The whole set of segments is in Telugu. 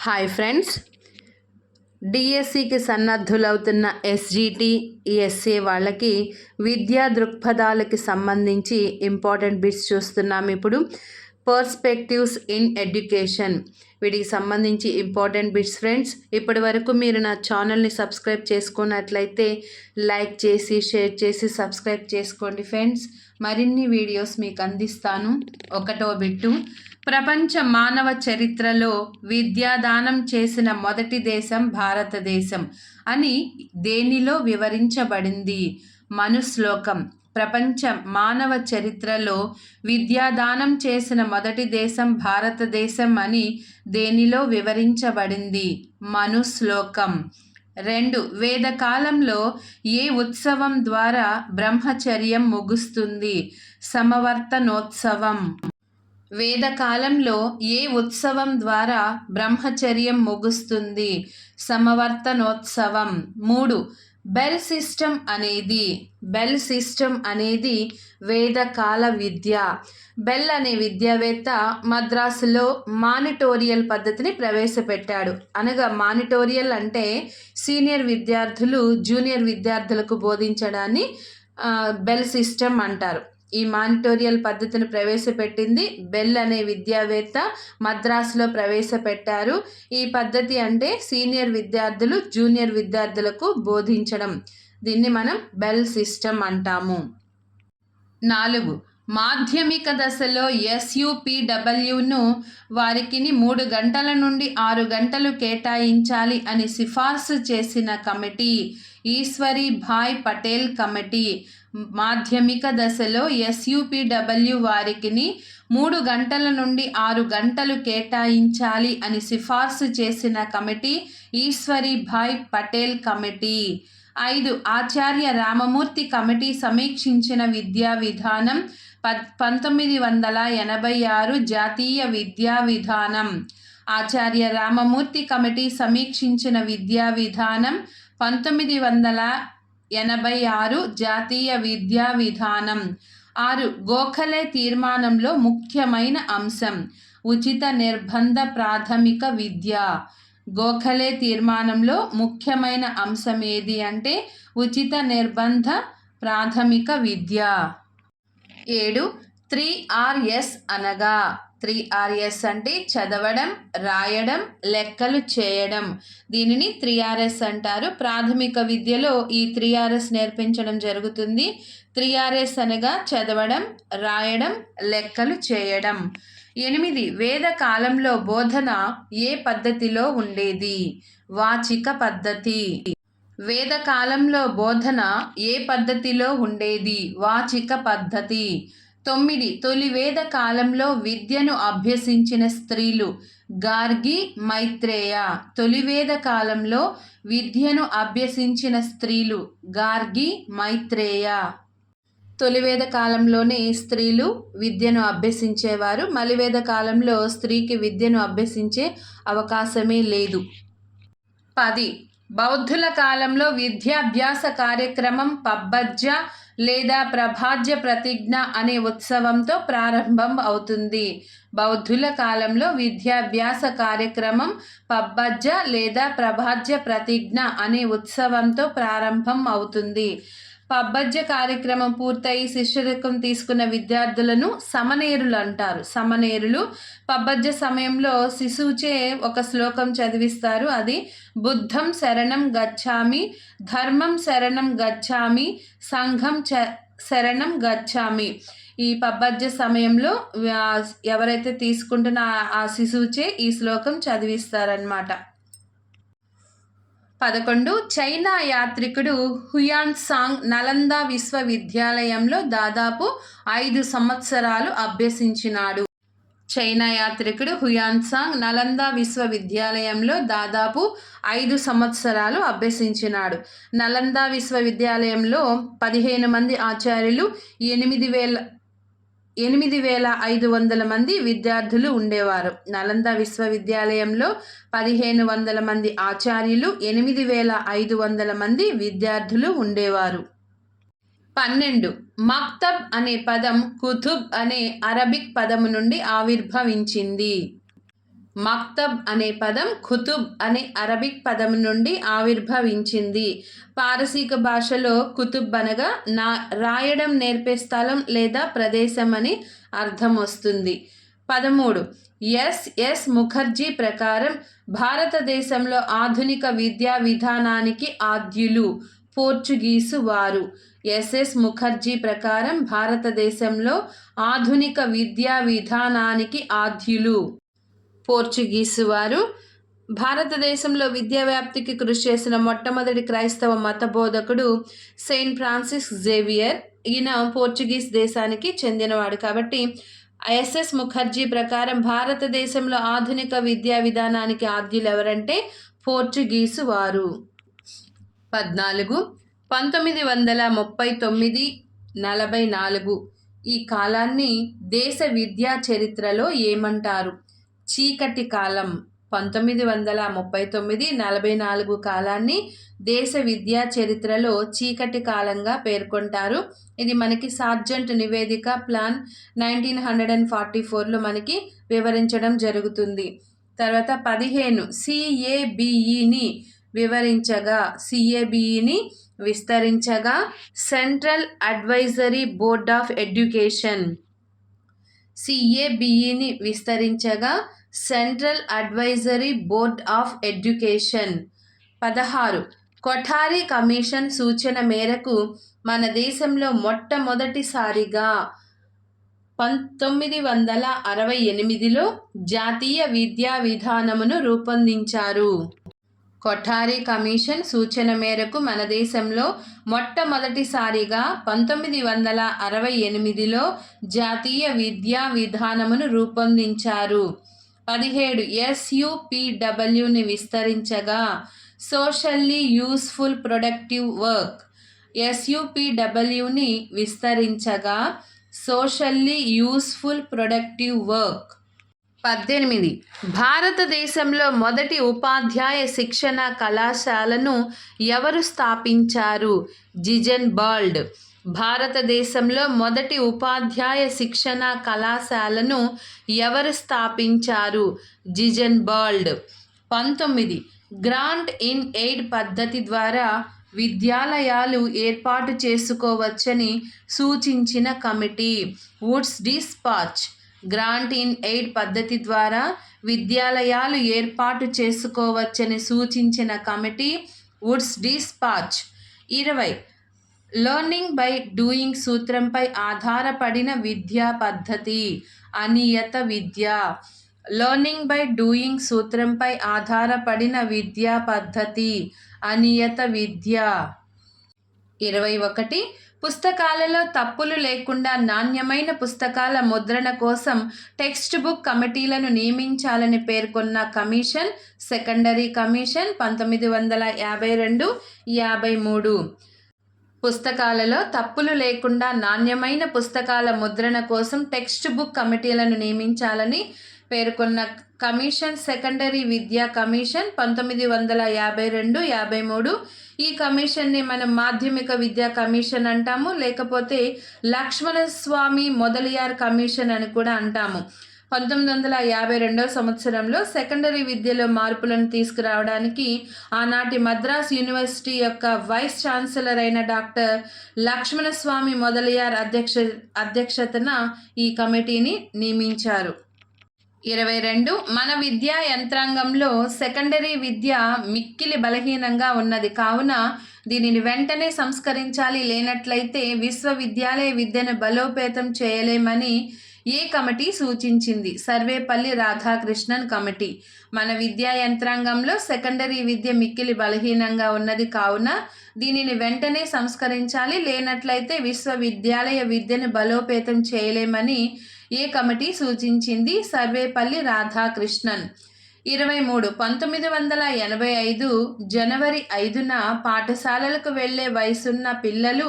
హాయ్ ఫ్రెండ్స్, డిఎస్సికి సన్నద్ధులవుతున్న ఎస్జిటి ఎస్ఏ వాళ్ళకి విద్యా దృక్పథాలకి సంబంధించి ఇంపార్టెంట్ బిట్స్ చూస్తున్నాం. ఇప్పుడు పర్స్పెక్టివ్స్ ఇన్ ఎడ్యుకేషన్, వీటికి సంబంధించి ఇంపార్టెంట్ బిట్స్ ఫ్రెండ్స్. ఇప్పటి వరకు మీరు నా ఛానల్ని సబ్స్క్రైబ్ చేసుకున్నట్లయితే లైక్ చేసి షేర్ చేసి సబ్స్క్రైబ్ చేసుకోండి ఫ్రెండ్స్. మరిన్ని వీడియోస్ మీకు అందిస్తాను. ఒకటో బిట్టు, ప్రపంచ మానవ చరిత్రలో విద్యాదానం చేసిన మొదటి దేశం భారతదేశం అని దేనిలో వివరించబడింది? మనుశ్లోకం. ప్రపంచ మానవ చరిత్రలో విద్యాదానం చేసిన మొదటి దేశం భారతదేశం అని దేనిలో వివరించబడింది? మనుశ్లోకం. 2. వేదకాలంలో ఏ ఉత్సవం ద్వారా బ్రహ్మచర్యం ముగుస్తుంది? సమవర్తనోత్సవం. వేదకాలంలో ఏ ఉత్సవం ద్వారా బ్రహ్మచర్యం ముగుస్తుంది? సమవర్తనోత్సవం. 3. బెల్ సిస్టమ్ అనేది వేదకాల విద్య. బెల్ అనే విద్యావేత్త మద్రాసులో మానిటోరియల్ పద్ధతిని ప్రవేశపెట్టాడు. అనగా మానిటోరియల్ అంటే సీనియర్ విద్యార్థులు జూనియర్ విద్యార్థులకు బోధించడాన్ని బెల్ సిస్టమ్ అంటారు. ఈ మానిటోరియల్ పద్ధతిని ప్రవేశపెట్టింది బెల్ అనే విద్యావేత్త మద్రాసులో ప్రవేశపెట్టారు. ఈ పద్ధతి అంటే సీనియర్ విద్యార్థులు జూనియర్ విద్యార్థులకు బోధించడం. దీన్ని మనం బెల్ సిస్టమ్ అంటాము. 4. మాధ్యమిక దశలో SUPWను వారికి 3 గంటల నుండి 6 గంటలు కేటాయించాలి అని సిఫార్సు చేసిన కమిటీ ఈశ్వరీభాయ్ పటేల్ కమిటీ. మాధ్యమిక దశలో SUPW వారికి 3 గంటల నుండి 6 గంటలు కేటాయించాలి అని సిఫార్సు చేసిన కమిటీ ఈశ్వరీభాయ్ పటేల్ కమిటీ. 5. ఆచార్య రామమూర్తి కమిటీ సమీక్షించిన విద్యా విధానం 1986 జాతీయ విద్యా విధానం. ఆచార్య రామమూర్తి కమిటీ సమీక్షించిన విద్యా విధానం 1986 జాతీయ విద్యా విధానం. 6. గోఖలే తీర్మానంలో ముఖ్యమైన అంశం ఉచిత నిర్బంధ ప్రాథమిక విద్య. గోఖలే తీర్మానంలో ముఖ్యమైన అంశం ఏది అంటే ఉచిత నిర్బంధ ప్రాథమిక విద్య. 7. 3Rs అనగా 3Rs అంటే చదవడం, రాయడం, లెక్కలు చేయడం. దీనిని 3Rs అంటారు. ప్రాథమిక విద్యలో ఈ 3Rs నేర్పించడం జరుగుతుంది. 3Rs అనగా చదవడం, రాయడం, లెక్కలు చేయడం. 8. వేద కాలంలో బోధన ఏ పద్ధతిలో ఉండేది? వాచిక పద్ధతి. వేద కాలంలో బోధన ఏ పద్ధతిలో ఉండేది? వాచిక పద్ధతి. 9. తొలి వేద కాలంలో విద్యను అభ్యసించిన స్త్రీలు గార్గి, మైత్రేయ. తొలి వేద కాలంలో విద్యను అభ్యసించిన స్త్రీలు గార్గి, మైత్రేయ. తొలివేద కాలంలోనే స్త్రీలు విద్యను అభ్యసించేవారు. మలివేద కాలంలో స్త్రీకి విద్యను అభ్యసించే అవకాశమే లేదు. 10. బౌద్ధుల కాలంలో విద్యాభ్యాస కార్యక్రమం పబ్బజ్జ లేదా ప్రభాజ్య ప్రతిజ్ఞ అనే ఉత్సవంతో ప్రారంభం అవుతుంది. బౌద్ధుల కాలంలో విద్యాభ్యాస కార్యక్రమం పబ్బజ్జ లేదా ప్రభాజ్య ప్రతిజ్ఞ అనే ఉత్సవంతో ప్రారంభం అవుతుంది. పబ్బజ్జ కార్యక్రమం పూర్తయి శిష్యరికం తీసుకున్న విద్యార్థులను సమనేరులు అంటారు. సమనేరులు పబ్బజ్జ సమయంలో శిశువుచే ఒక శ్లోకం చదివిస్తారు. అది బుద్ధం శరణం గచ్ఛామి, ధర్మం శరణం గచ్ఛామి, సంఘం శరణం గచ్ఛామి. ఈ పబ్బజ్జ సమయంలో ఎవరైతే తీసుకుంటున్న ఆ శిశువుచే ఈ శ్లోకం చదివిస్తారనమాట. 11. చైనా యాత్రికుడు హుయాన్సాంగ్ నలంద విశ్వవిద్యాలయంలో దాదాపు 5 సంవత్సరాలు అభ్యసించినాడు. చైనా యాత్రికుడు హుయాన్సాంగ్ నలంద విశ్వవిద్యాలయంలో దాదాపు 5 సంవత్సరాలు అభ్యసించినాడు. నలంద విశ్వవిద్యాలయంలో 15 మంది ఆచార్యులు, 8,500 మంది విద్యార్థులు ఉండేవారు. నలంద విశ్వవిద్యాలయంలో 1,500 మంది ఆచార్యులు, 8,500 మంది విద్యార్థులు ఉండేవారు. 12. మక్తబ్ అనే పదం కుతుబ్ అనే అరబిక్ పదము నుండి ఆవిర్భవించింది. మక్తబ్ అనే పదం ఖుతుబ్ అనే అరబిక్ పదం నుండి ఆవిర్భవించింది. పారసీక భాషలో కుతుబ్ అనగా రాయడం నేర్పే స్థలం లేదా ప్రదేశం అని అర్థం వస్తుంది. 13. ఎస్ ముఖర్జీ ప్రకారం భారతదేశంలో ఆధునిక విద్యా విధానానికి ఆద్యులు పోర్చుగీసు వారు. ఎస్ ముఖర్జీ ప్రకారం భారతదేశంలో ఆధునిక విద్యా విధానానికి ఆద్యులు పోర్చుగీసు వారు. భారతదేశంలో విద్యా వ్యాప్తికి కృషి చేసిన మొట్టమొదటి క్రైస్తవ మత బోధకుడు సెయింట్ ఫ్రాన్సిస్ జేవియర్. ఈయన పోర్చుగీస్ దేశానికి చెందినవాడు. కాబట్టి ఎస్ ముఖర్జీ ప్రకారం భారతదేశంలో ఆధునిక విద్యా విధానానికి ఆద్యులు ఎవరంటే పోర్చుగీసు వారు. 14. 1939-44 ఈ కాలాన్ని దేశ విద్యా చరిత్రలో ఏమంటారు? చీకటి కాలం. 1939-44 కాలాన్ని దేశ విద్యా చరిత్రలో చీకటి కాలంగా పేర్కొంటారు. ఇది మనకి సార్జెంట్ నివేదిక ప్లాన్ 1944లో మనకి వివరించడం జరుగుతుంది. తర్వాత 15 CABEని విస్తరించగా central advisory board of education. CABEని విస్తరించగా central advisory board of education. 16 Kothari commission సూచన మేరకు మన దేశంలో మొట్టమొదటిసారిగా 1968లో జాతీయ విద్యా విధానమును రూపొందించారు. కొఠారి కమిషన్ సూచన మేరకు మన దేశంలో మొట్టమొదటిసారిగా 1968లో జాతీయ విద్యా విధానమును రూపొందించారు. 17 SUPWని విస్తరించగా సోషల్లీ యూస్ఫుల్ ప్రొడక్టివ్ వర్క్. SUPWని విస్తరించగా సోషల్లీ యూస్ఫుల్ ప్రొడక్టివ్ వర్క్. 18 భారతదేశంలో మొదటి ఉపాధ్యాయ శిక్షణ కళాశాలను ఎవరు స్థాపించారు? Ziegenbalg. భారతదేశంలో మొదటి ఉపాధ్యాయ శిక్షణ కళాశాలను ఎవరు స్థాపించారు? Ziegenbalg. 19 grant in aid పద్ధతి ద్వారా విద్యాలయాలు ఏర్పాటు చేసుకోవచ్చని సూచించిన committee. Wood's dispatch. Grant in aid పద్ధతి ద్వారా విద్యాలయాలు ఏర్పాటు చేసుకోవచ్చని సూచించిన committee Wood's dispatch. 20 learning by doing సూత్రంపై ఆధారపడిన విద్యా పద్ధతి. అనియత విద్య. లెర్నింగ్ బై డూయింగ్ సూత్రంపై ఆధారపడిన విద్యా పద్ధతి అనియత విద్య. 21 పుస్తకాలలో తప్పులు లేకుండా నాణ్యమైన పుస్తకాల ముద్రణ కోసం టెక్స్ట్ బుక్ కమిటీలను నియమించాలని పేర్కొన్న కమిషన్ సెకండరీ కమిషన్ 1952-53. పుస్తకాలలో తప్పులు లేకుండా నాణ్యమైన పుస్తకాల ముద్రణ కోసం టెక్స్ట్ బుక్ కమిటీలను నియమించాలని పేర్కొన్న కమిషన్ సెకండరీ విద్యా కమిషన్ 1952-53. ఈ కమిషన్ని మనం మాధ్యమిక విద్యా కమిషన్ అంటాము, లేకపోతే లక్ష్మణస్వామి మొదలియార్ కమిషన్ అని కూడా అంటాము. 1952 సంవత్సరంలో సెకండరీ విద్యలో మార్పులను తీసుకురావడానికి ఆనాటి మద్రాస్ యూనివర్సిటీ యొక్క వైస్ ఛాన్సలర్ అయిన డాక్టర్ లక్ష్మణస్వామి మొదలియార్ అధ్యక్షతన ఈ కమిటీని నియమించారు. 22 మన విద్యా యంత్రాంగంలో సెకండరీ విద్య మిక్కిలి బలహీనంగా ఉన్నది కావున దీనిని వెంటనే సంస్కరించాలి, లేనట్లయితే విశ్వవిద్యాలయ విద్యను బలోపేతం చేయలేమని ఏ కమిటీ సూచించింది? సర్వేపల్లి రాధాకృష్ణన్ కమిటీ. మన విద్యా యంత్రాంగంలో సెకండరీ విద్య మిక్కిలి బలహీనంగా ఉన్నది కావున దీనిని వెంటనే సంస్కరించాలి, లేనట్లయితే విశ్వవిద్యాలయ విద్యను బలోపేతం చేయలేమని ఏ కమిటీ సూచించింది? సర్వేపల్లి రాధాకృష్ణన్. 23 1985 జనవరి 5న పాఠశాలలకు వెళ్లే వయసున్న పిల్లలు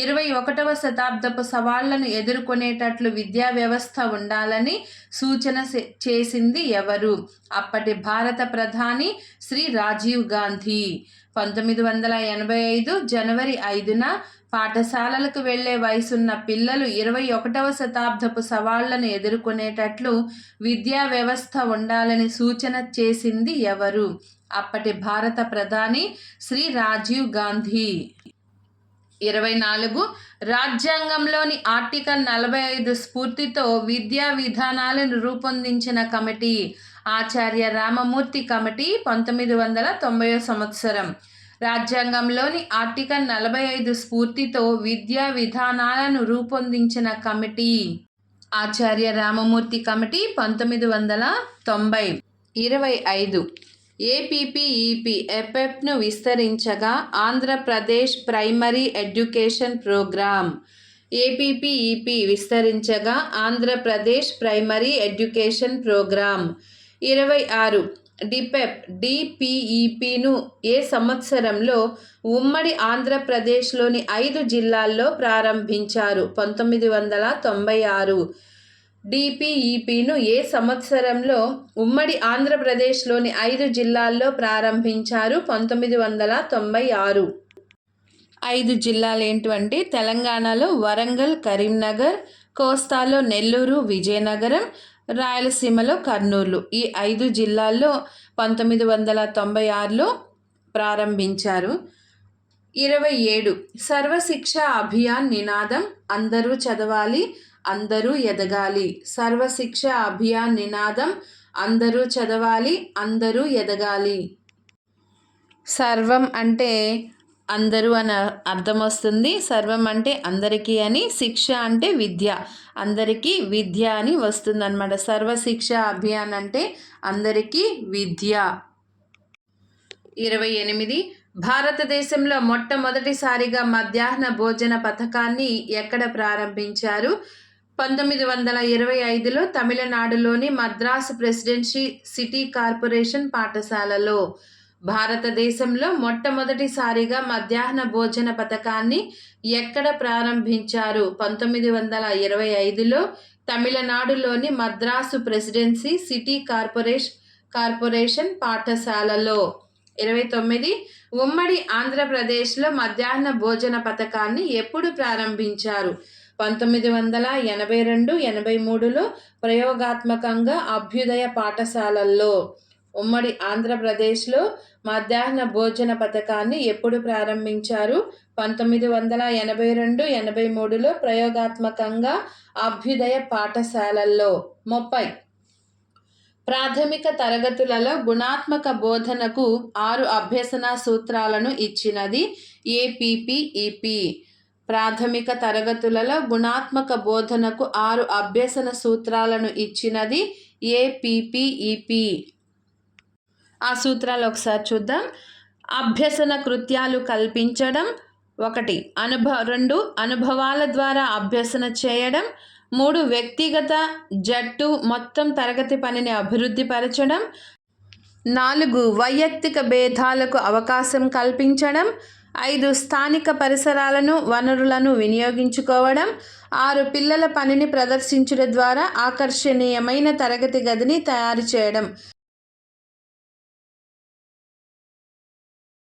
21వ శతాబ్దపు సవాళ్లను ఎదుర్కొనేటట్లు విద్యా వ్యవస్థ ఉండాలని సూచన చేసింది ఎవరు? అప్పటి భారత ప్రధాని శ్రీ రాజీవ్ గాంధీ. 1985 జనవరి 5న పాఠశాలలకు వెళ్లే వయసున్న పిల్లలు 21వ శతాబ్దపు సవాళ్లను ఎదుర్కొనేటట్లు విద్యా వ్యవస్థ ఉండాలని సూచన చేసింది ఎవరు? అప్పటి భారత ప్రధాని శ్రీ రాజీవ్ గాంధీ. 24 రాజ్యాంగంలోని ఆర్టికల్ 45 స్ఫూర్తితో విద్యా విధానాలను రూపొందించిన కమిటీ. ఆచార్య రామమూర్తి కమిటీ 1990 సంవత్సరం. రాజ్యాంగంలోని ఆర్టికల్ 45 స్ఫూర్తితో విద్యా విధానాలను రూపొందించిన committee. Acharya Ramamurthy committee 1990. 25 APPEP ఎపెప్ను విస్తరించగా Andhra Pradesh primary education programme. APPEP విస్తరించగా ఆంధ్రప్రదేశ్ ప్రైమరీ ఎడ్యుకేషన్ ప్రోగ్రామ్. 26 డిపిఈపిను ఏ సంవత్సరంలో ఉమ్మడి ఆంధ్రప్రదేశ్లోని 5 జిల్లాల్లో ప్రారంభించారు? 1996. డిపిఈపిను ఏ సంవత్సరంలో ఉమ్మడి ఆంధ్రప్రదేశ్లోని 5 జిల్లాల్లో ప్రారంభించారు? 1996. 5 జిల్లాలు ఏంటంటే తెలంగాణలో వరంగల్, కరీంనగర్, కోస్తాలో నెల్లూరు, విజయనగరం, రాయలసీమలో కర్నూలు. ఈ 5 జిల్లాల్లో 1996లో ప్రారంభించారు. 27 సర్వశిక్ష అభియాన్ నినాదం అందరూ చదవాలి, అందరూ ఎదగాలి. సర్వశిక్ష అభియాన్ నినాదం అందరూ చదవాలి, అందరూ ఎదగాలి. సర్వం అంటే అందరూ అని అర్థం వస్తుంది. సర్వం అంటే అందరికీ అని, శిక్ష అంటే విద్య, అందరికీ విద్య అని వస్తుందన్నమాట. సర్వశిక్ష అభియాన్ అంటే అందరికీ విద్య. 28 భారతదేశంలో మొట్టమొదటిసారిగా మధ్యాహ్న భోజన పథకాన్ని ఎక్కడ ప్రారంభించారు? 1925లో తమిళనాడులోని మద్రాసు ప్రెసిడెన్సీ సిటీ కార్పొరేషన్ పాఠశాలలో. భారతదేశంలో మొట్టమొదటిసారిగా మధ్యాహ్న భోజన పథకాన్ని ఎక్కడ ప్రారంభించారు? 1925లో తమిళనాడులోని మద్రాసు ప్రెసిడెన్సీ సిటీ కార్పొరేషన్ పాఠశాలలో. 29 ఉమ్మడి ఆంధ్రప్రదేశ్లో మధ్యాహ్న భోజన పథకాన్ని ఎప్పుడు ప్రారంభించారు? 1982-83లో ప్రయోగాత్మకంగా అభ్యుదయ పాఠశాలల్లో. ఉమ్మడి ఆంధ్రప్రదేశ్లో మధ్యాహ్న భోజన పథకాన్ని ఎప్పుడు ప్రారంభించారు? 1982-83లో ప్రయోగాత్మకంగా అభ్యుదయ పాఠశాలల్లో. 30 ప్రాథమిక తరగతులలో గుణాత్మక బోధనకు 6 అభ్యసన సూత్రాలను ఇచ్చినది ఏపీపీఈపీ. ప్రాథమిక తరగతులలో గుణాత్మక బోధనకు 6 అభ్యసన సూత్రాలను ఇచ్చినది ఏపీపీఈపీ. ఆ సూత్రాలు ఒకసారి చూద్దాం. అభ్యసన కృత్యాలు కల్పించడం. 1 2 అనుభవాల ద్వారా అభ్యసన చేయడం. 3 వ్యక్తిగత, జట్టు, మొత్తం తరగతి పనిని అభివృద్ధి పరచడం. 4 వైయక్తిక భేదాలకు అవకాశం కల్పించడం. 5 స్థానిక పరిసరాలను, వనరులను వినియోగించుకోవడం. 6 పిల్లల పనిని ప్రదర్శించడం ద్వారా ఆకర్షణీయమైన తరగతి గదిని తయారు చేయడం.